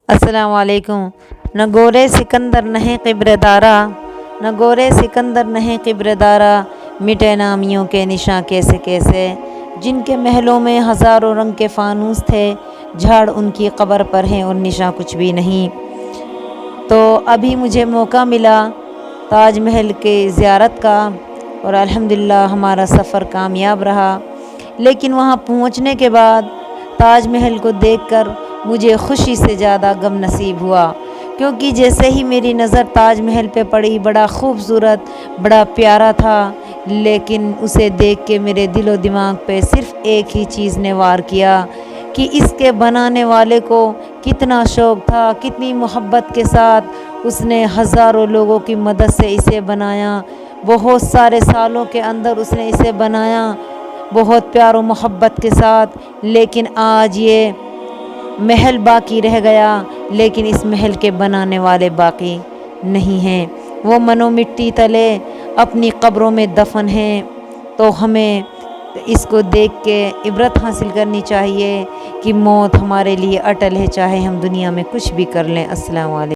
السلام علیکم۔ نہ گورے سکندر نہیں قبر دارا، نہ گورے سکندر نہیں قبر دارا، مٹے نامیوں کے نشاں کیسے کیسے، جن کے محلوں میں ہزاروں رنگ کے فانوس تھے، جھاڑ ان کی قبر پر ہیں اور نشاں کچھ بھی نہیں۔ تو ابھی مجھے موقع ملا تاج محل کے زیارت کا، اور الحمدللہ ہمارا سفر کامیاب رہا۔ لیکن وہاں پہنچنے کے بعد تاج محل کو دیکھ کر مجھے خوشی سے زیادہ غم نصیب ہوا، کیونکہ جیسے ہی میری نظر تاج محل پہ پڑی، بڑا خوبصورت، بڑا پیارا تھا، لیکن اسے دیکھ کے میرے دل و دماغ پہ صرف ایک ہی چیز نے وار کیا کہ اس کے بنانے والے کو کتنا شوق تھا، کتنی محبت کے ساتھ اس نے ہزاروں لوگوں کی مدد سے اسے بنایا، بہت سارے سالوں کے اندر اس نے اسے بنایا بہت پیار و محبت کے ساتھ۔ لیکن آج یہ محل باقی رہ گیا، لیکن اس محل کے بنانے والے باقی نہیں ہیں، وہ منو مٹی تلے اپنی قبروں میں دفن ہیں۔ تو ہمیں اس کو دیکھ کے عبرت حاصل کرنی چاہیے کہ موت ہمارے لیے اٹل ہے، چاہے ہم دنیا میں کچھ بھی کر لیں۔ السلام علیکم۔